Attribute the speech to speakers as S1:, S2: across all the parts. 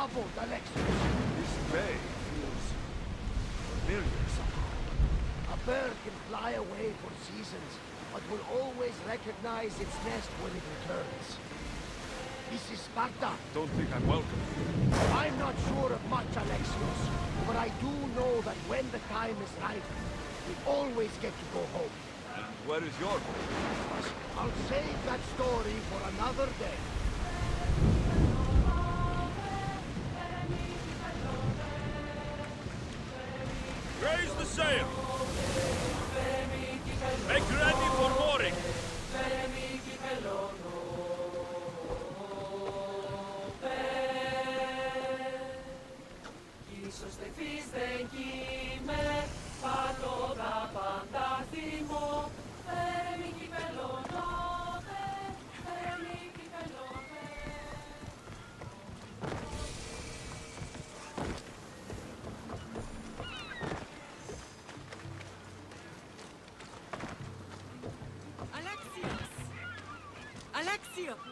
S1: troubled, Alexios.
S2: This bay feels familiar somehow.
S1: A bird can fly away for seasons, but will always recognize its nest when it returns. This is Sparta.
S2: Don't think I'm welcome.
S1: I'm not sure of much, Alexios, but I do know that when the time is right, we always get to go home.
S2: And where is your home?
S1: I'll save that story for another day.
S2: Raise the sail! Make ready for mooring!
S3: Ίσως θεθείς δεν κοίμαι, πάτω τα πάντα θυμώ. Φέρε μη κυπελώνομαι, φέρε μη κυπελώνομαι.
S4: Alexios! Alexios!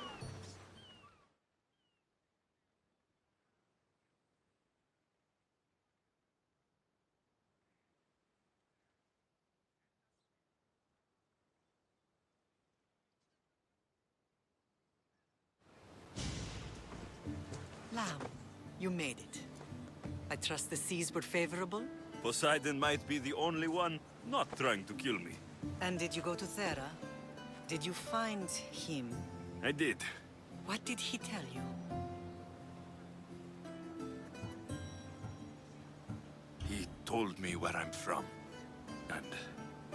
S4: Lamb, you made it. I trust the seas were favorable?
S2: Poseidon might be the only one not trying to kill me.
S4: And did you go to Thera? Did you find him?
S2: I did.
S4: What did he tell you?
S2: He told me where I'm from. And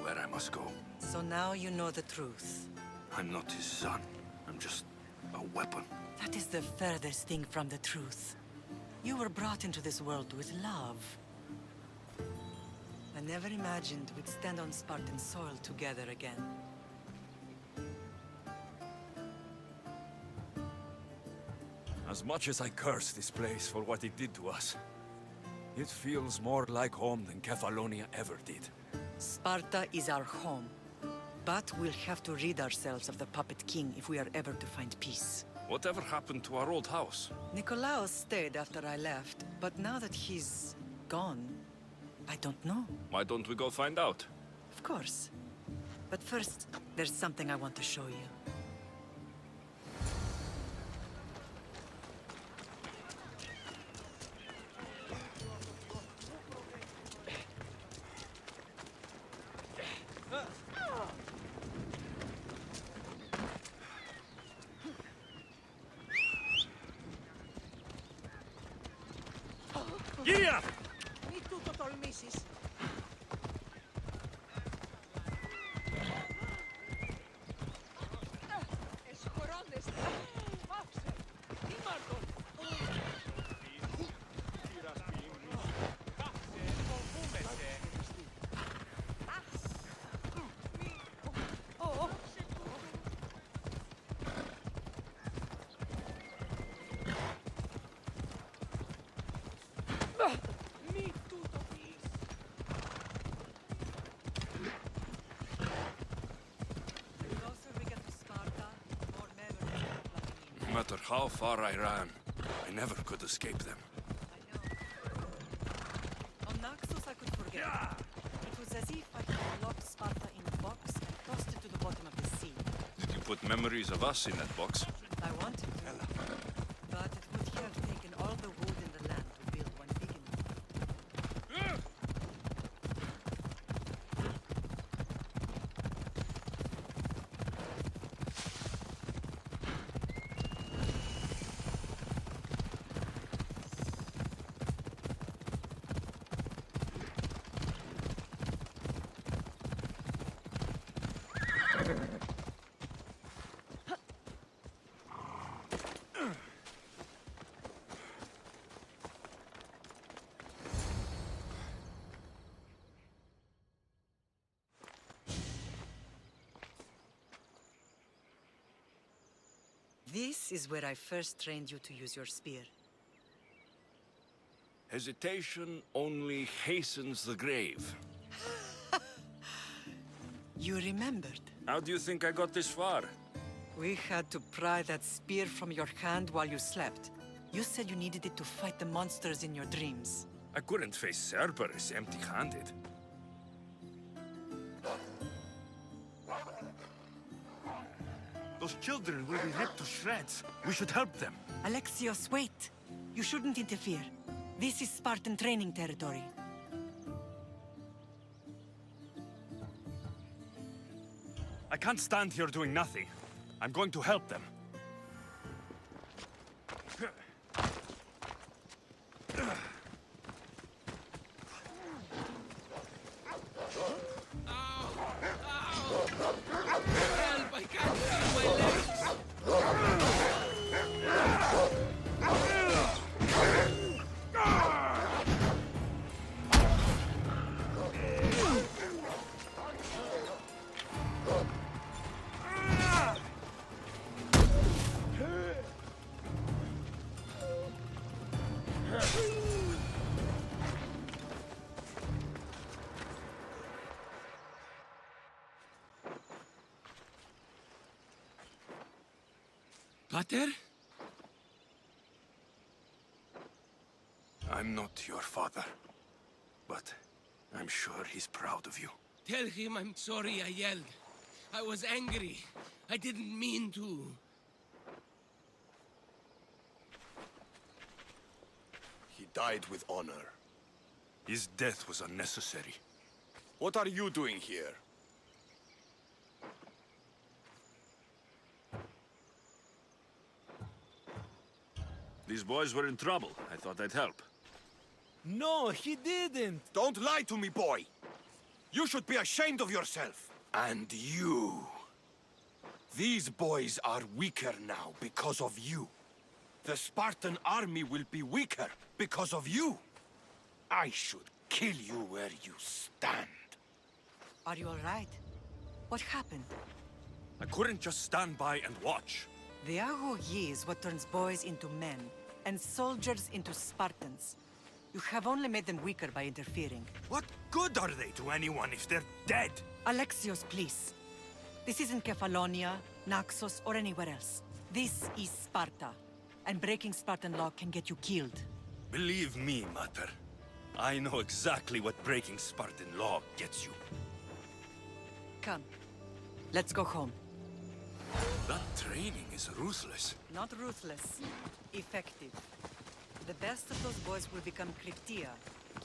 S2: where I must go.
S4: So now you know the truth.
S2: I'm not his son. I'm just a weapon.
S4: That is the furthest thing from the truth. You were brought into this world with love. I never imagined we'd stand on Spartan soil together again.
S2: As much as I curse this place for what it did to us, it feels more like home than Kefalonia ever did.
S4: Sparta is our home. But we'll have to rid ourselves of the Puppet King if we are ever to find peace.
S2: Whatever happened to our old house?
S4: Nikolaos stayed after I left, but now that he's gone, I don't know.
S2: Why don't we go find out?
S4: Of course. But first, there's something I want to show you.
S2: Gia!
S5: Μη τούτο τολμήσεις. Εσχωρώνεστε. Πάψε. Τι μάρτον. Πάψε, φοβούμεσαι. Μη τούτο πεις.
S4: The closer we get to Sparta, more memories are flooding in.
S2: No matter how far I ran, I never could escape them.
S4: I know. On Naxos, I could forget. It was as if I had locked Sparta in a box and tossed it to the bottom of the sea.
S2: Did you put memories of us in that box?
S4: I wanted to. But it would have taken all the wood in the land to build one big enough. This is where I first trained you to use your spear.
S2: Hesitation only hastens the grave.
S4: You remembered.
S2: How do you think I got this far?
S4: We had to pry that spear from your hand while you slept. You said you needed it to fight the monsters in your dreams.
S2: I couldn't face Cerberus empty-handed. Those children will be ripped to shreds. We should help them.
S4: Alexios, wait! You shouldn't interfere. This is Spartan training territory.
S2: I can't stand here doing nothing. I'm going to help them.
S5: Help! I can't feel my legs! Pater?
S2: I'm not your father, but I'm sure he's proud of you.
S5: Tell him I'm sorry I yelled. I was angry. I didn't mean to.
S6: He died with honor.
S2: His death was unnecessary.
S6: What are you doing here?
S2: These boys were in trouble. I thought I'd help.
S7: No, he didn't!
S6: Don't lie to me, boy! You should be ashamed of yourself. And you. These boys are weaker now because of you. The Spartan army will be weaker because of you. I should kill you where you stand.
S4: Are you all right? What happened?
S2: I couldn't just stand by and watch.
S4: The Agogi is what turns boys into men, and soldiers into Spartans. You have only made them weaker by interfering.
S2: What good are they to anyone if they're dead?
S4: Alexios, please. This isn't Kefalonia, Naxos, or anywhere else. This is Sparta, and breaking Spartan law can get you killed.
S2: Believe me, Mater. I know exactly what breaking Spartan law gets you.
S4: Come, let's go home.
S2: That training is ruthless.
S4: Not ruthless, effective. The best of those boys will become Kryptia,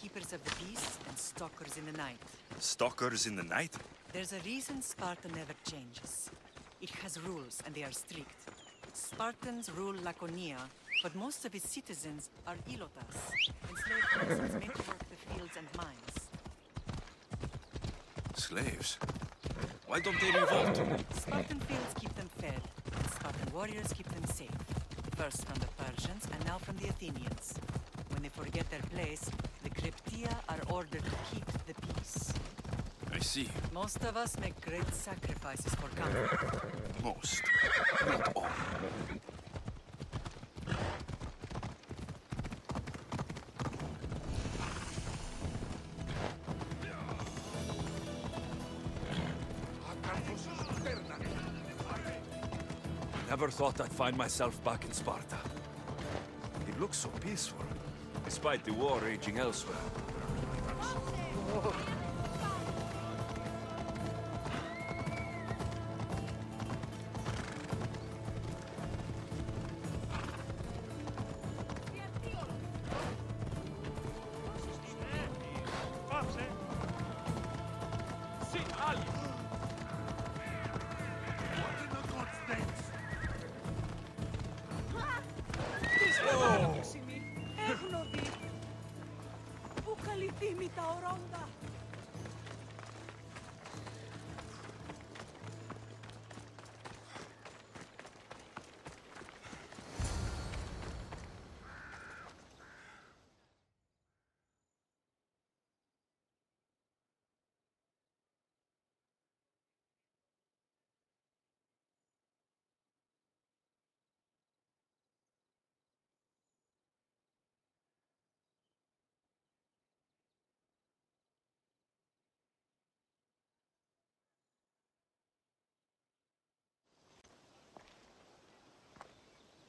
S4: keepers of the peace and stalkers in the night.
S2: Stalkers in the night?
S4: There's a reason Sparta never changes. It has rules, and they are strict. Spartans rule Laconia, but most of its citizens are ilotas, enslaved persons made to work the fields and mines.
S2: Slaves? Why don't they revolt?
S4: Spartan fields keep them fed, and Spartan warriors keep them safe. First from the Persians, and now from the Athenians. When they forget their place, the Kryptia are ordered to keep the peace.
S2: I see.
S4: Most of us make great sacrifices for comfort.
S2: Most. Not all. Never thought I'd find myself back in Sparta. It looks so peaceful, despite the war raging elsewhere.
S5: Έγνοδοι! Πού καλυθύμει τα ορόντα!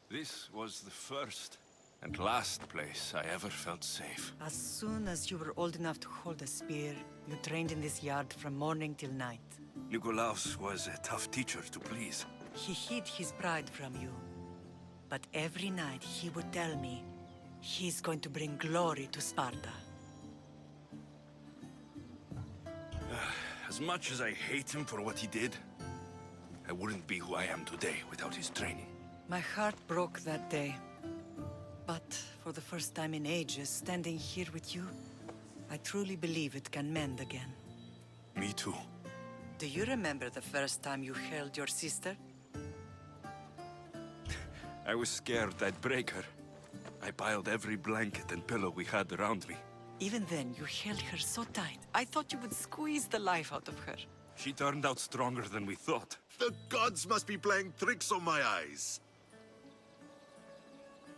S2: This was the first And last place I ever felt safe.
S4: As soon as you were old enough to hold a spear, you trained in this yard from morning till night.
S2: Nikolaos was a tough teacher to please.
S4: He hid his pride from you. But every night he would tell me, he's going to bring glory to Sparta.
S2: As much as I hate him for what he did, I wouldn't be who I am today without his training.
S4: My heart broke that day. But for the first time in ages, standing here with you, I truly believe it can mend again.
S2: Me too.
S4: Do you remember the first time you held your sister?
S2: I was scared I'd break her. I piled every blanket and pillow we had around me.
S4: Even then, you held her so tight, I thought you would squeeze the life out of her.
S2: She turned out stronger than we thought.
S8: The gods must be playing tricks on my eyes.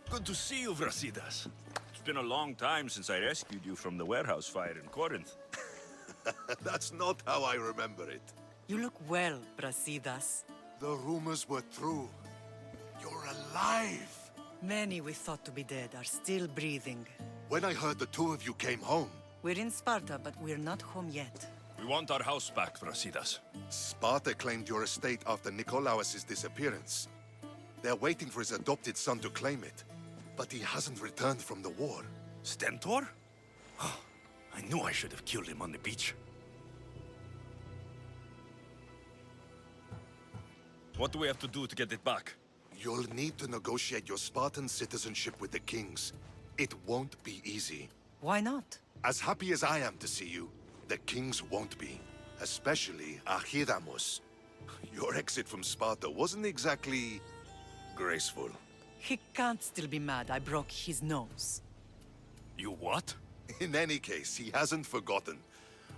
S2: Good to see you, Brasidas. It's been a long time since I rescued you from the warehouse fire in Corinth.
S8: That's not how I remember it.
S4: You look well, Brasidas.
S8: The rumors were true. You're alive!
S4: Many we thought to be dead are still breathing.
S8: When I heard the two of you came home,
S4: We're in Sparta, but we're not home yet.
S2: We want our house back, Brasidas.
S8: Sparta claimed your estate after Nikolaos' disappearance. They're waiting for his adopted son to claim it. But he hasn't returned from the war.
S2: Stentor? I knew I should have killed him on the beach. What do we have to do to get it back?
S8: You'll need to negotiate your Spartan citizenship with the kings. It won't be easy.
S4: Why not?
S8: As happy as I am to see you, the kings won't be. Especially Archidamos. Your exit from Sparta wasn't exactly graceful.
S4: He can't still be mad I broke his nose.
S2: You what?
S8: In any case, he hasn't forgotten.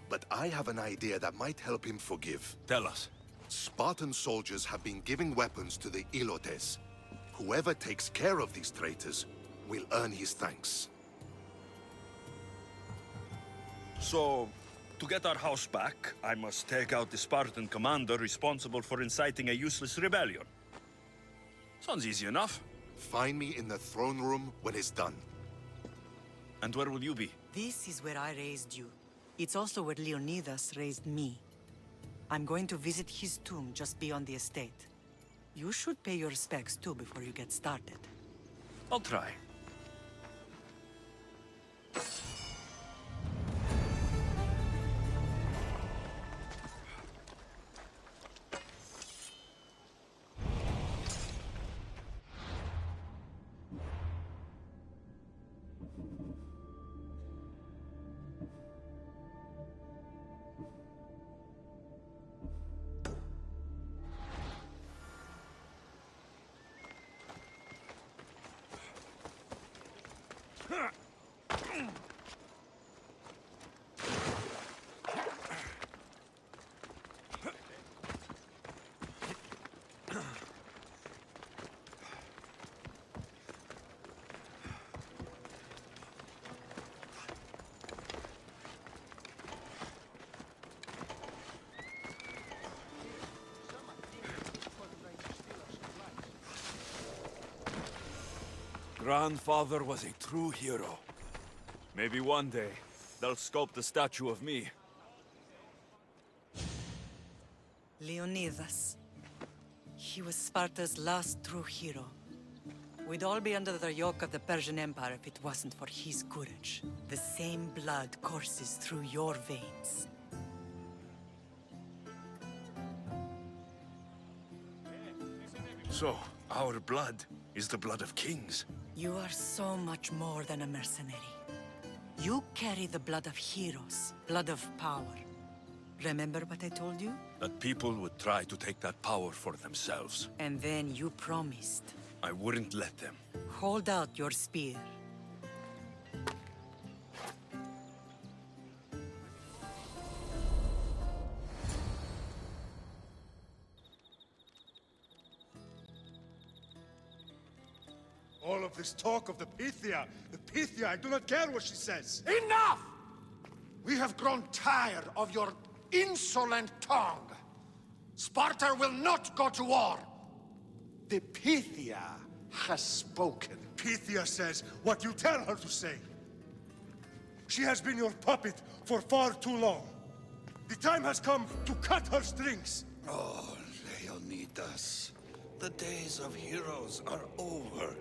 S8: But I have an idea that might help him forgive.
S2: Tell us.
S8: Spartan soldiers have been giving weapons to the Ilotes. Whoever takes care of these traitors will earn his thanks.
S2: So, to get our house back, I must take out the Spartan commander responsible for inciting a useless rebellion. Sounds easy enough.
S8: Find me in the throne room when it's done.
S2: And where will you be?
S4: This is where I raised you. It's also where Leonidas raised me. I'm going to visit his tomb just beyond the estate. You should pay your respects too before you get started.
S2: I'll try. Grandfather was a true hero. Maybe one day, they'll sculpt a statue of me.
S4: Leonidas. He was Sparta's last true hero. We'd all be under the yoke of the Persian Empire if it wasn't for his courage. The same blood courses through your veins.
S2: So, our blood is the blood of kings.
S4: You are so much more than a mercenary. You carry the blood of heroes, blood of power. Remember what I told you?
S2: That people would try to take that power for themselves.
S4: And then you promised.
S2: I wouldn't let them.
S4: Hold out your spear.
S9: All of this talk of the Pythia, I do not care what she says.
S1: Enough! We have grown tired of your insolent tongue. Sparta will not go to war. The Pythia
S8: has spoken.
S9: Pythia says what you tell her to say. She has been your puppet for far too long. The time has come to cut her strings.
S10: Oh, Leonidas. The days of heroes are over.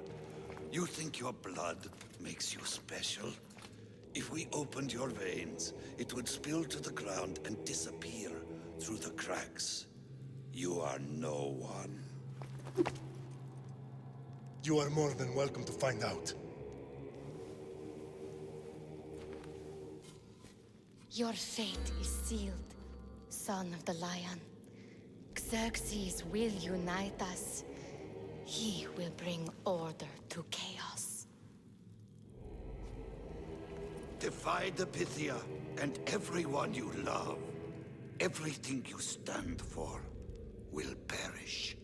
S10: You think your blood makes you special? If we opened your veins, it would spill to the ground and disappear through the cracks. You are no one.
S9: You are more than welcome to find out.
S11: Your fate is sealed, son of the lion. Xerxes will unite us. He will bring order to chaos.
S10: Defy the Pythia and everyone you love. Everything you stand for will perish.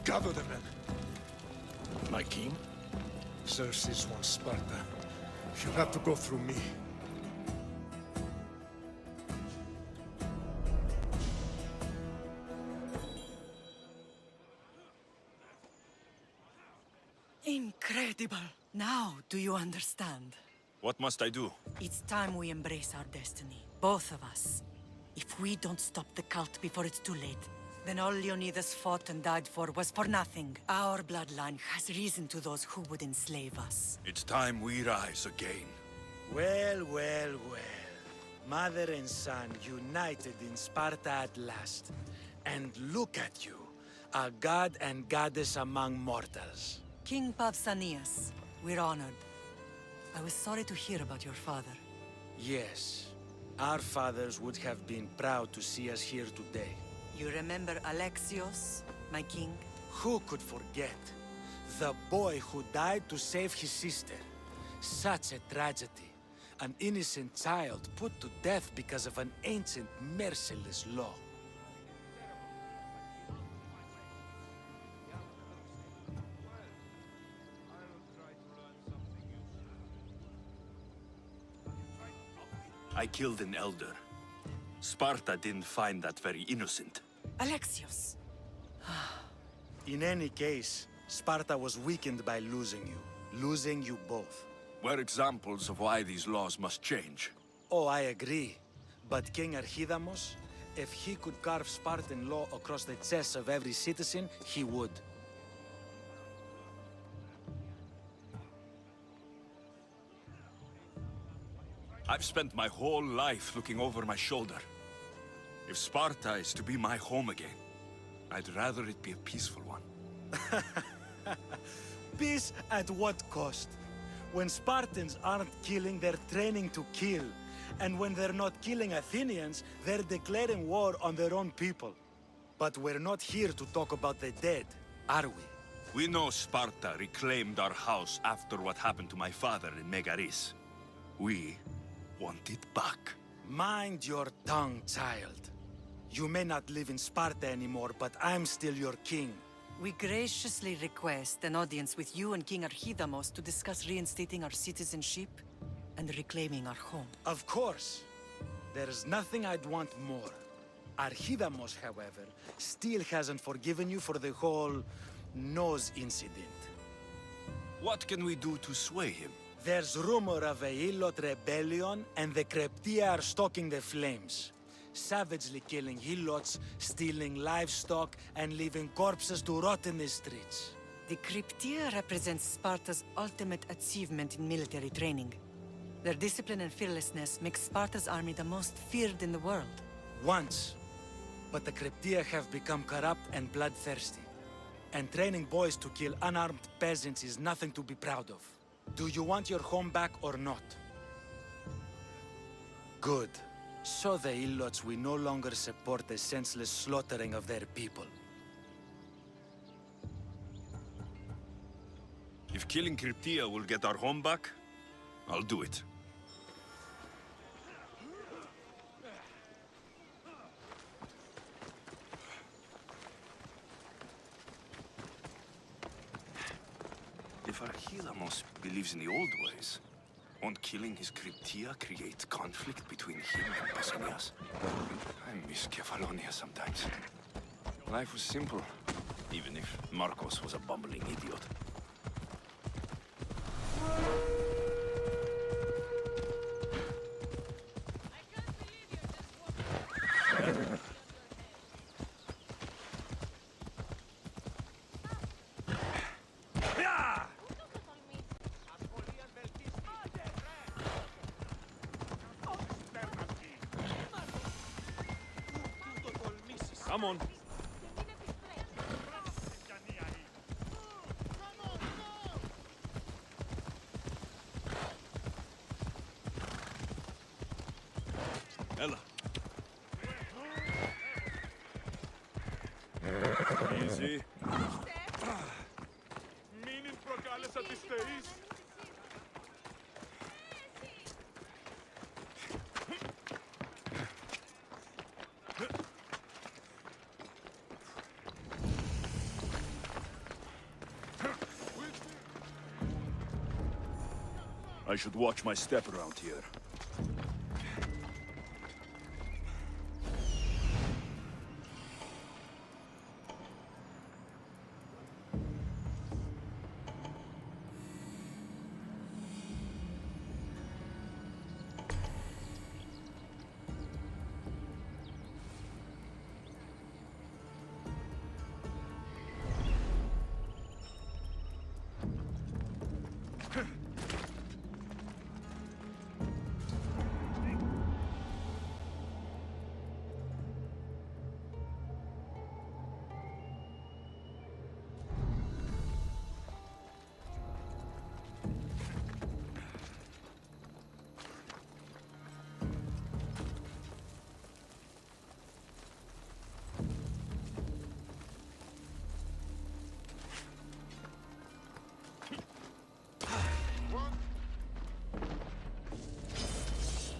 S9: Gather the men.
S6: My king?
S9: Xerxes wants Sparta. She'll have to go through me.
S4: Incredible! Now do you understand?
S2: What must I do?
S4: It's time we embrace our destiny, both of us. If we don't stop the cult before it's too late, then all Leonidas fought and died for was for nothing. Our bloodline has reason to those who would enslave us.
S2: It's time we rise again.
S7: Well, well, well. Mother and son united in Sparta at last. And look at you, a god and goddess among mortals.
S4: King Pausanias, we're honored. I was sorry to hear about your father.
S7: Yes, our fathers would have been proud to see us here today.
S4: You remember Alexios, my king?
S7: Who could forget? The boy who died to save his sister. Such a tragedy. An innocent child put to death because of an ancient, merciless law.
S2: I killed an elder. Sparta didn't find that very innocent.
S4: Alexios!
S7: In any case, Sparta was weakened by losing you both.
S2: We're examples of why these laws must change.
S7: Oh, I agree. But King Archidamos, if he could carve Spartan law across the chests of every citizen, he would.
S2: I've spent my whole life looking over my shoulder. If Sparta is to be my home again, I'd rather it be a peaceful one.
S7: Peace at what cost? When Spartans aren't killing, they're training to kill. And when they're not killing Athenians, they're declaring war on their own people. But we're not here to talk about the dead, are we?
S2: We know Sparta reclaimed our house after what happened to my father in Megaris. We want it back.
S7: Mind your tongue, child. You may not live in Sparta anymore, but I'm still your king.
S4: We graciously request an audience with you and King Archidamos to discuss reinstating our citizenship and reclaiming our home.
S7: Of course. There's nothing I'd want more. Archidamos, however, still hasn't forgiven you for the whole nose incident.
S2: What can we do to sway him?
S7: There's rumor of a Hilot rebellion, and the Kryptia are stalking the flames. Savagely killing Helots, stealing livestock, and leaving corpses to rot in the streets.
S4: The Kryptia represents Sparta's ultimate achievement in military training. Their discipline and fearlessness make Sparta's army the most feared in the world.
S7: Once. But the Kryptia have become corrupt and bloodthirsty. And training boys to kill unarmed peasants is nothing to be proud of. Do you want your home back or not? Good. So the Ilots will no longer support the senseless slaughtering of their people.
S2: If killing Kryptia will get our home back, I'll do it. If Archidamos believes in the old ways,
S6: And killing his Cryptia creates conflict between him and Pausanias. I miss Kefalonia sometimes. Life was simple, even if Marcos was a bumbling idiot.
S2: Come on. Ella. Easy.
S9: Μην προκάλεσα τις θεείς.
S2: I should watch my step around here.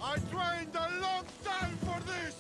S9: I trained a long time for this!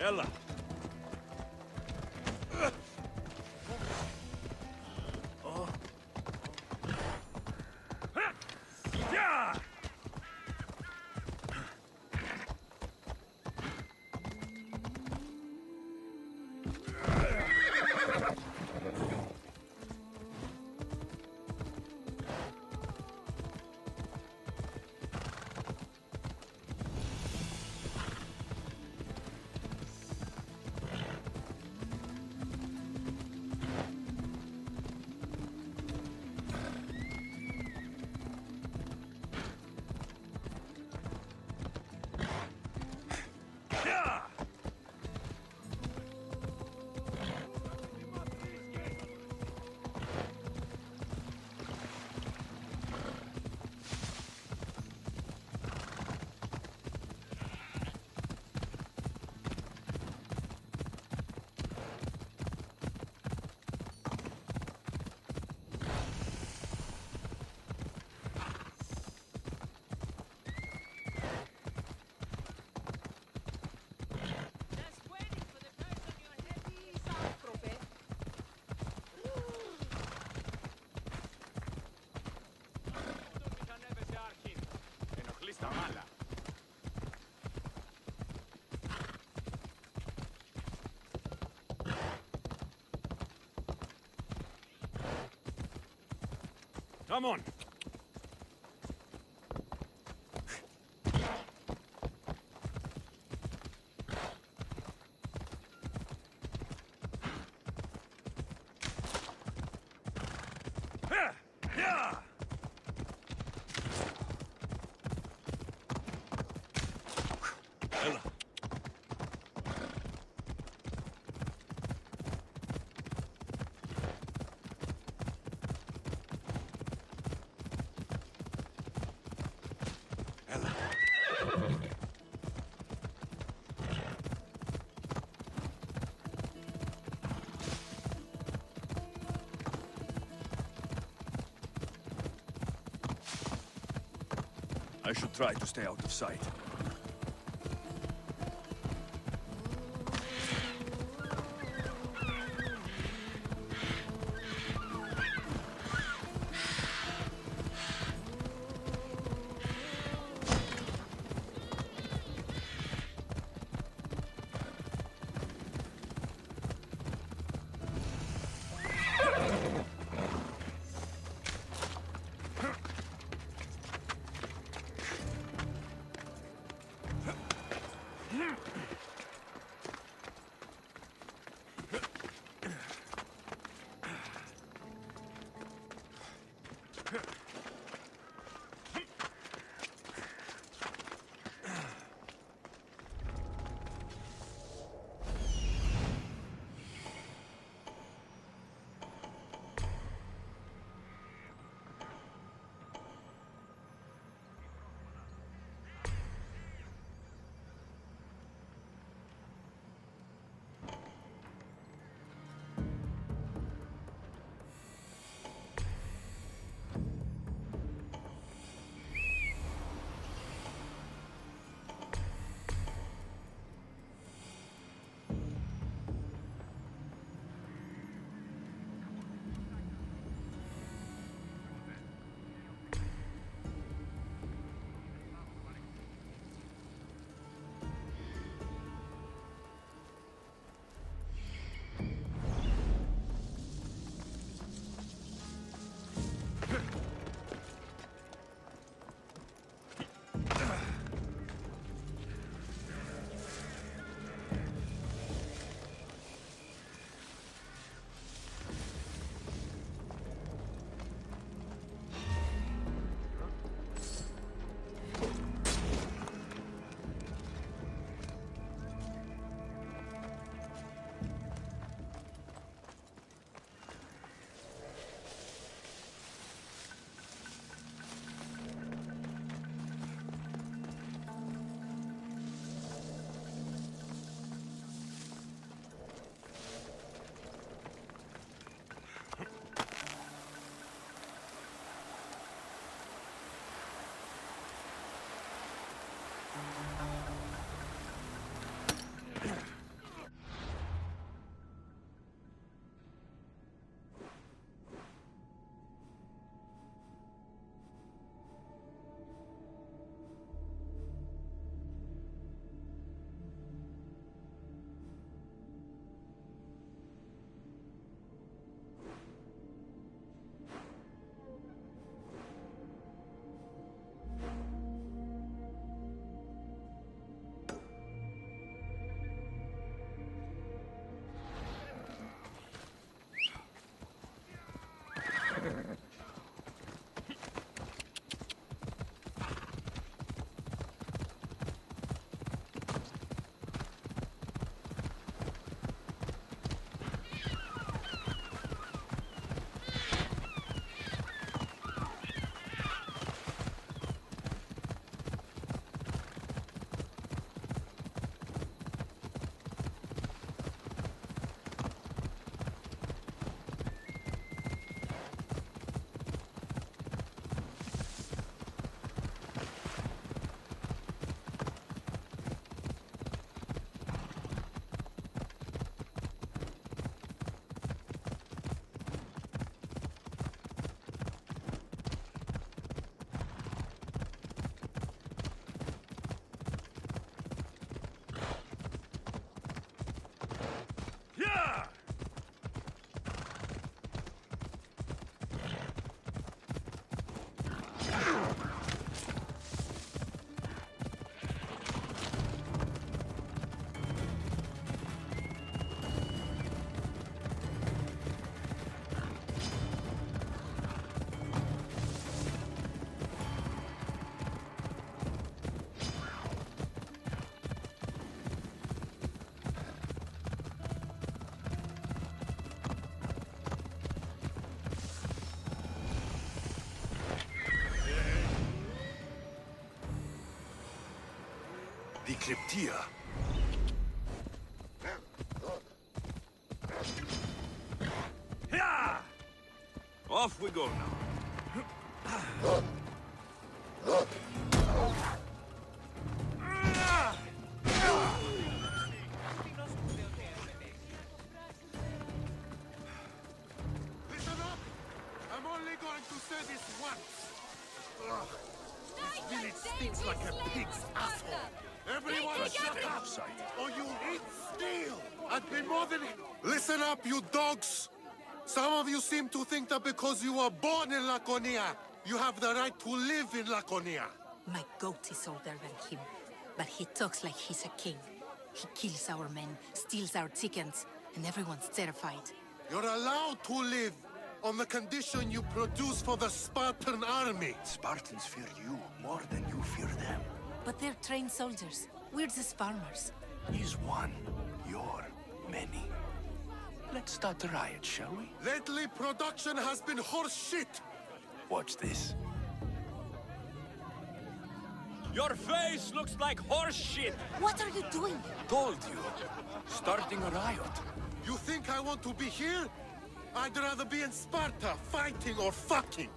S2: Ella.
S6: Come on.
S2: I should try to stay out of sight.
S6: Cryptia.
S2: Off we go now.
S9: Listen up! I'm only going to say this once. Ugh. This village stinks like a pig's asshole. Everyone shut up, or you'll eat steel! I'd be more than... Listen up, you dogs! Some of you seem to think that because you were born in Laconia, you have the right to live in Laconia.
S12: My goat is older than him, but he talks like he's a king. He kills our men, steals our chickens, and everyone's terrified.
S9: You're allowed to live on the condition you produce for the Spartan army.
S8: Spartans fear you more than you fear them.
S12: But they're trained soldiers. We're just farmers.
S8: He's one. You're many. Let's start a riot, shall we?
S9: Lately, production has been horse shit.
S8: Watch this.
S2: Your face looks like horse shit.
S12: What are you doing?
S8: Told you. Starting a riot.
S9: You think I want to be here? I'd rather be in Sparta, fighting or fucking.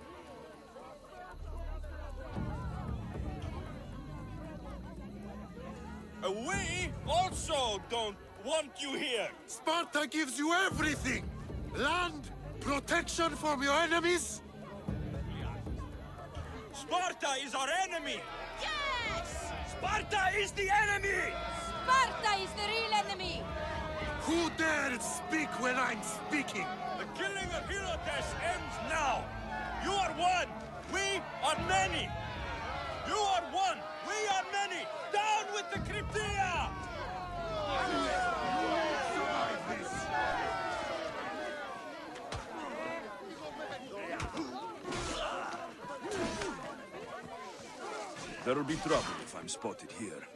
S2: We also don't want you here.
S9: Sparta gives you everything! Land, protection from your enemies.
S2: Sparta is our enemy.
S3: Yes!
S2: Sparta is the enemy.
S3: Sparta is the real enemy!
S9: Who dared speak when I'm speaking?
S2: The killing of Herodes ends now. You are one. We are many. You are one. We are many. Down with the Cryptia! There'll be trouble if I'm spotted here.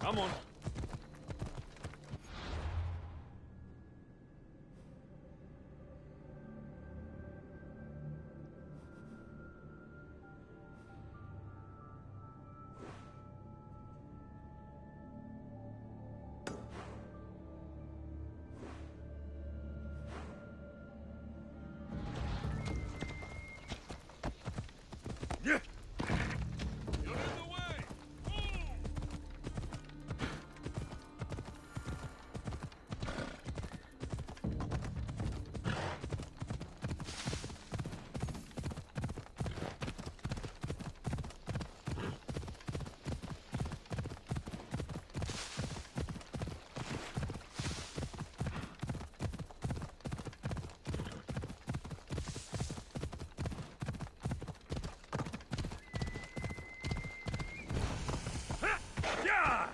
S2: Come on.
S9: Yeah.
S2: You're in the way. Move!
S9: Yeah!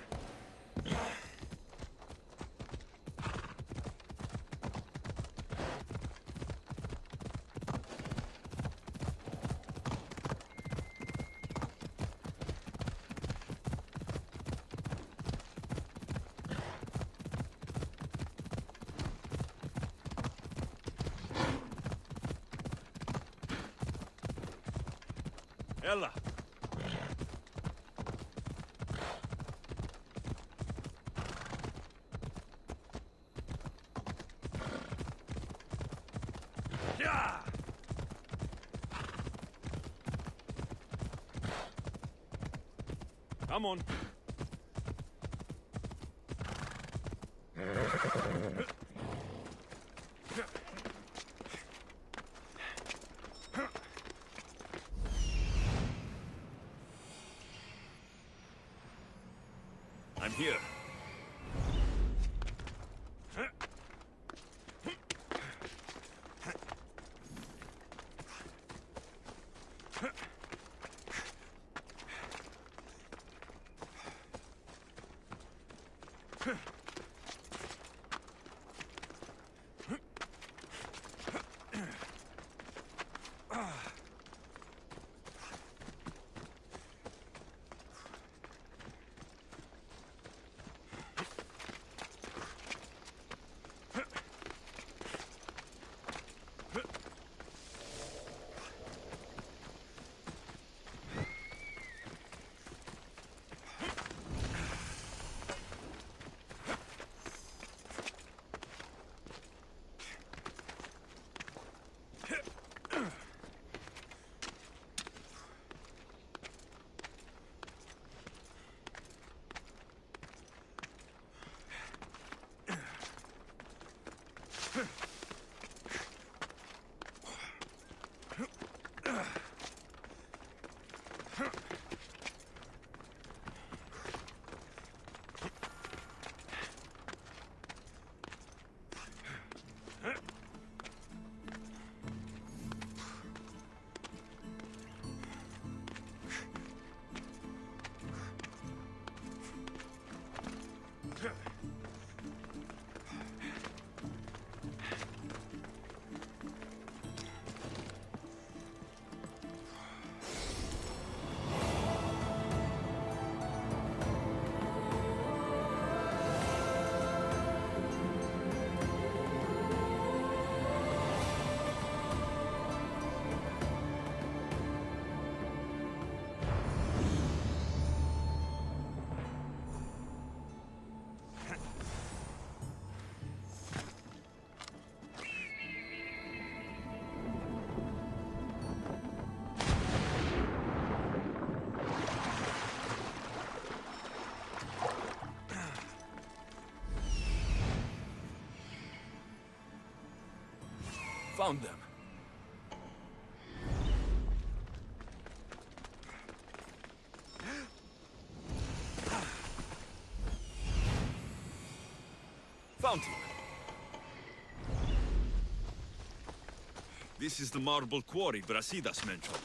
S2: Ella.
S9: Yeah!
S6: Come on. I'm here. Found them. Found him. This is the marble quarry Brasidas mentioned.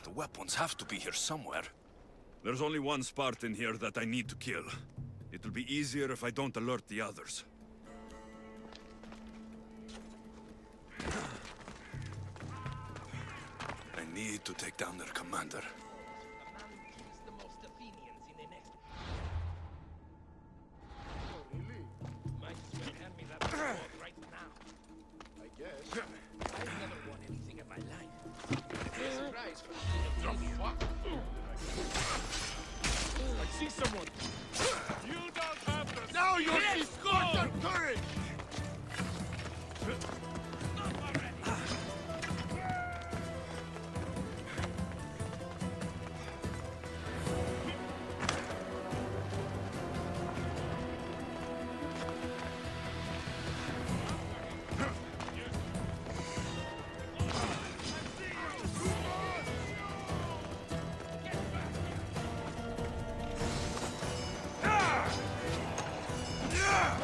S6: The weapons have to be here somewhere. There's only one Spartan here that I need to kill. It'll be easier if I don't alert the others. I need to take down their commander.
S2: I see someone. You don't have the... Now you'll see Spartan courage! Stop already!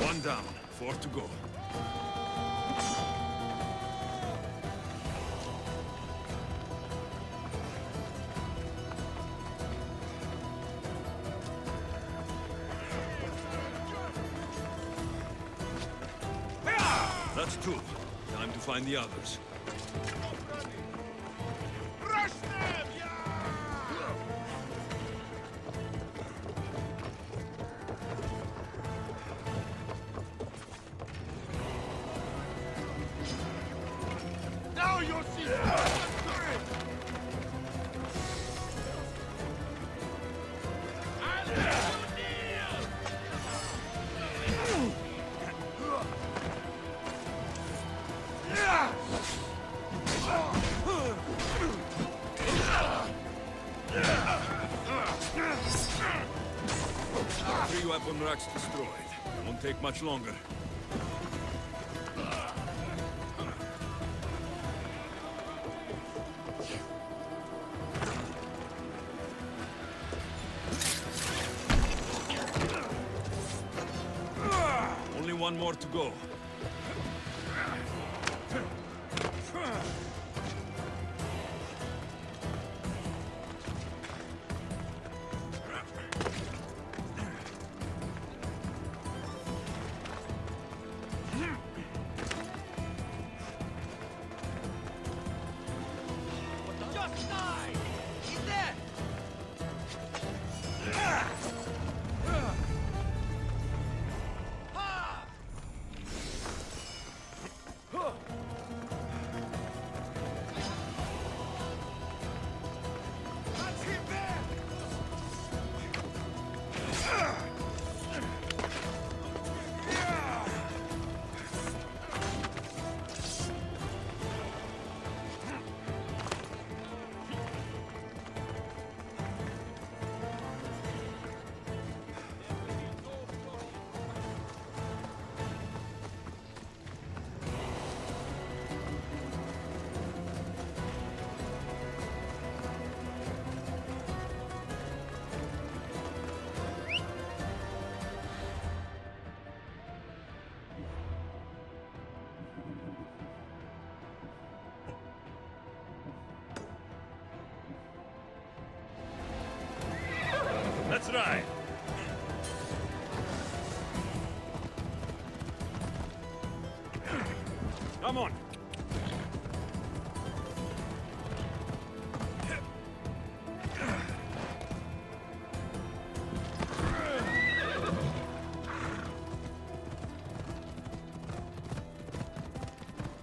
S6: One down, 4 to go. That's 2. Time to find the others.
S2: Rush them! Now you'll see Spartan courage! I'll let you kneel! Yeah! weapon racks destroyed. Won't take much longer. Only one more to go. Let's ride! Come on!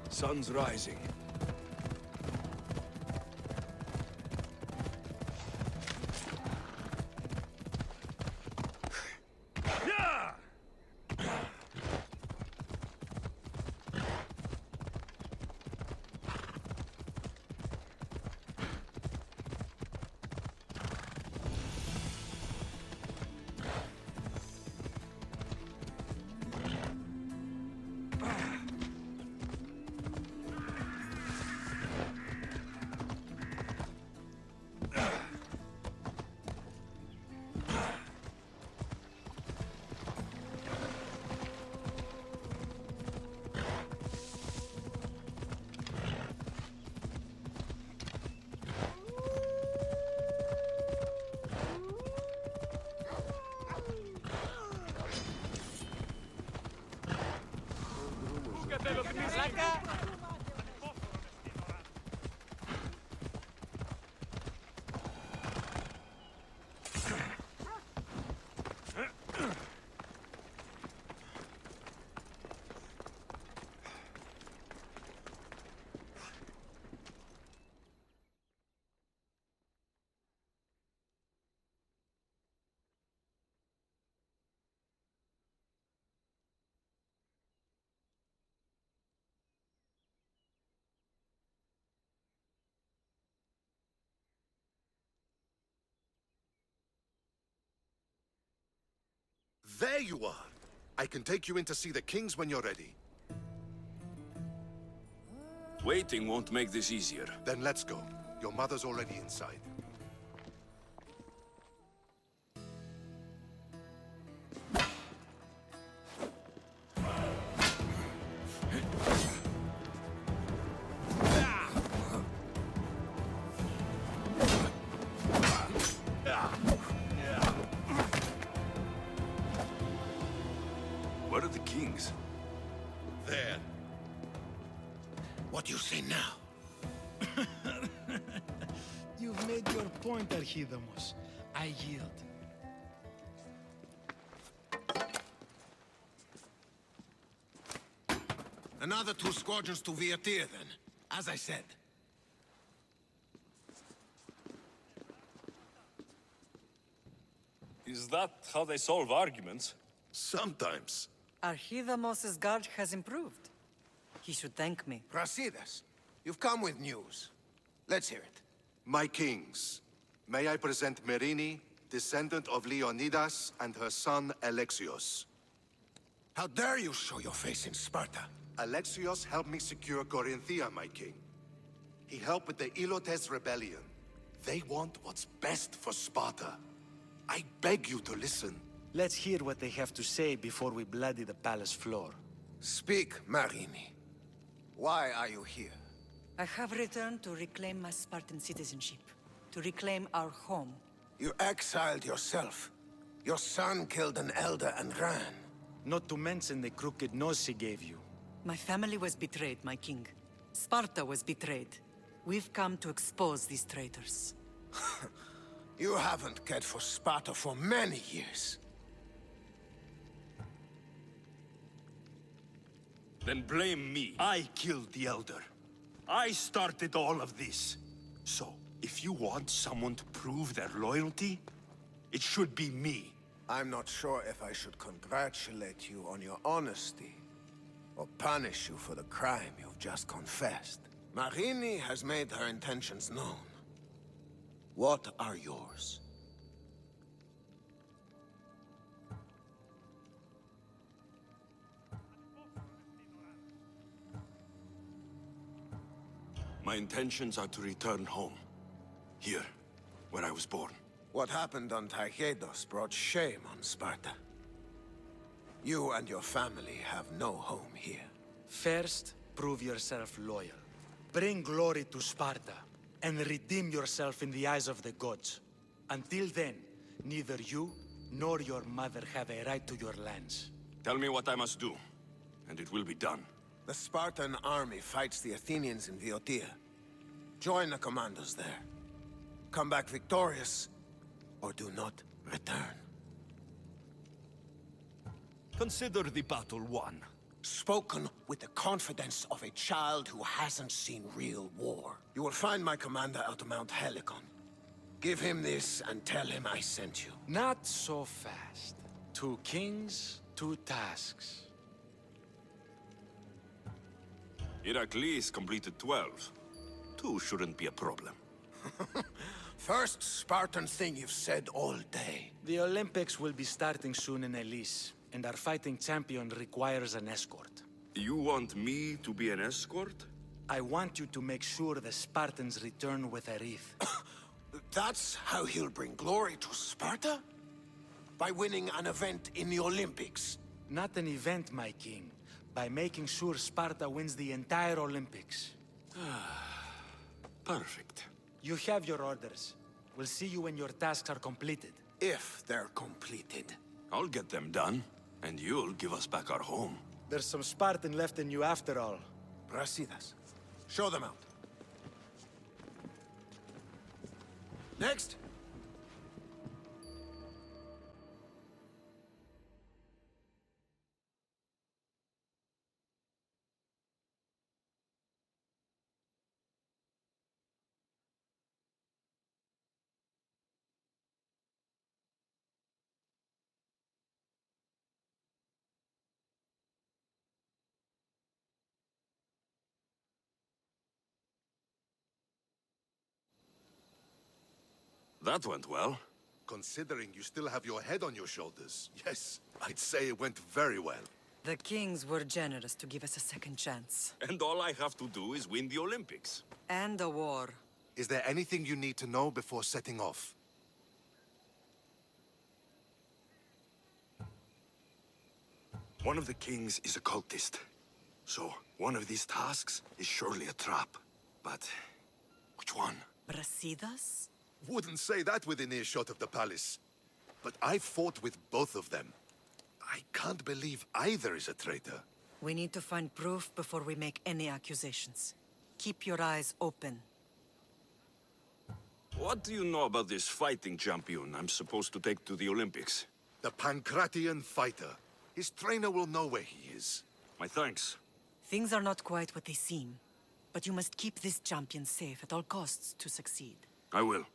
S2: Sun's rising.
S8: There you are! I can take you in to see the kings when you're ready.
S2: Waiting won't make this easier.
S8: Then let's go. Your mother's already inside.
S2: Where are the kings?
S8: There.
S10: What do you say now?
S7: You've made your point, Archidamos. I yield.
S9: Another 2 squadrons to Viatir, then. As I said.
S2: Is that how they solve arguments?
S8: Sometimes.
S4: Archidamos's guard has improved. He should thank me.
S9: Brasidas, you've come with news. Let's hear it.
S8: My kings, may I present Merini, descendant of Leonidas and her son Alexios.
S9: How dare you show your face in Sparta?
S8: Alexios helped me secure Corinthia, my king. He helped with the Ilotes rebellion. They want what's best for Sparta. I beg you to listen.
S7: Let's hear what they have to say before we bloody the palace floor.
S9: Speak, Marini. Why are you here?
S4: I have returned to reclaim my Spartan citizenship, to reclaim our home.
S9: You exiled yourself. Your son killed an elder and ran.
S7: Not to mention the crooked nose he gave you.
S4: My family was betrayed, my king. Sparta was betrayed. We've come to expose these traitors.
S9: You haven't cared for Sparta for many years.
S6: Then blame me.
S13: I killed the Elder. I started all of this. So, if you want someone to prove their loyalty, it should be me.
S9: I'm not sure if I should congratulate you on your honesty, or punish you for the crime you've just confessed. Marini has made her intentions known. What are yours?
S13: My intentions are to return home. Here, where I was born.
S9: What happened on Taygedos brought shame on Sparta. You and your family have no home here.
S7: First, prove yourself loyal. Bring glory to Sparta, and redeem yourself in the eyes of the gods. Until then, neither you nor your mother have a right to your lands.
S13: Tell me what I must do, and it will be done.
S9: The Spartan army fights the Athenians in Boeotia. Join the commandos there. Come back victorious, or do not return.
S13: Consider the battle won.
S9: Spoken with the confidence of a child who hasn't seen real war. You will find my commander at Mount Helicon. Give him this and tell him I sent you.
S7: Not so fast. 2 kings, 2 tasks.
S13: Heracles completed 12. 2 shouldn't be a problem.
S9: First Spartan thing you've said all day.
S7: The Olympics will be starting soon in Elise, and our fighting champion requires an escort.
S13: You want me to be an escort?
S7: I want you to make sure the Spartans return with a wreath.
S9: That's how he'll bring glory to Sparta? By winning an event in the Olympics?
S7: Not an event, my king. By making sure Sparta wins the entire Olympics.
S13: Perfect.
S7: You have your orders. We'll see you when your tasks are completed.
S9: If they're completed.
S13: I'll get them done, and you'll give us back our home.
S7: There's some Spartan left in you after all.
S9: Brasidas. Show them out. Next!
S13: That went well.
S8: Considering you still have your head on your shoulders, yes, I'd say it went very well.
S4: The kings were generous to give us a second chance.
S13: And all I have to do is win the Olympics.
S4: And a war.
S8: Is there anything you need to know before setting off?
S13: One of the kings is a cultist. So, one of these tasks is surely a trap. But, which one?
S4: Brasidas?
S8: Wouldn't say that within earshot of the palace. But I fought with both of them. I can't believe either is a traitor.
S4: We need to find proof before we make any accusations. Keep your eyes open.
S13: What do you know about this fighting champion I'm supposed to take to the Olympics?
S8: The Pancratian fighter. His trainer will know where he is.
S13: My thanks.
S4: Things are not quite what they seem. But you must keep this champion safe at all costs to succeed.
S13: I will.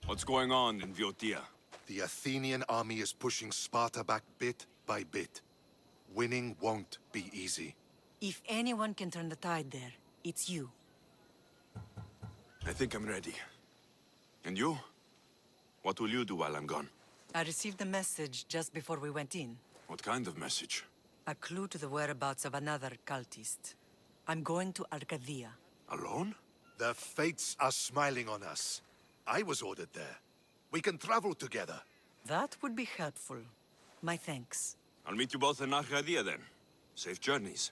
S13: What's going on in Boeotia?
S8: The Athenian army is pushing Sparta back bit by bit. Winning won't be easy.
S4: If anyone can turn the tide there, it's you.
S13: I think I'm ready. And you? What will you do while I'm gone?
S4: I received a message just before we went in.
S13: What kind of message?
S4: A clue to the whereabouts of another cultist. I'm going to Arcadia.
S13: Alone?
S8: The fates are smiling on us. I was ordered there. We can travel together.
S4: That would be helpful. My thanks.
S13: I'll meet you both in Arcadia then. Safe journeys.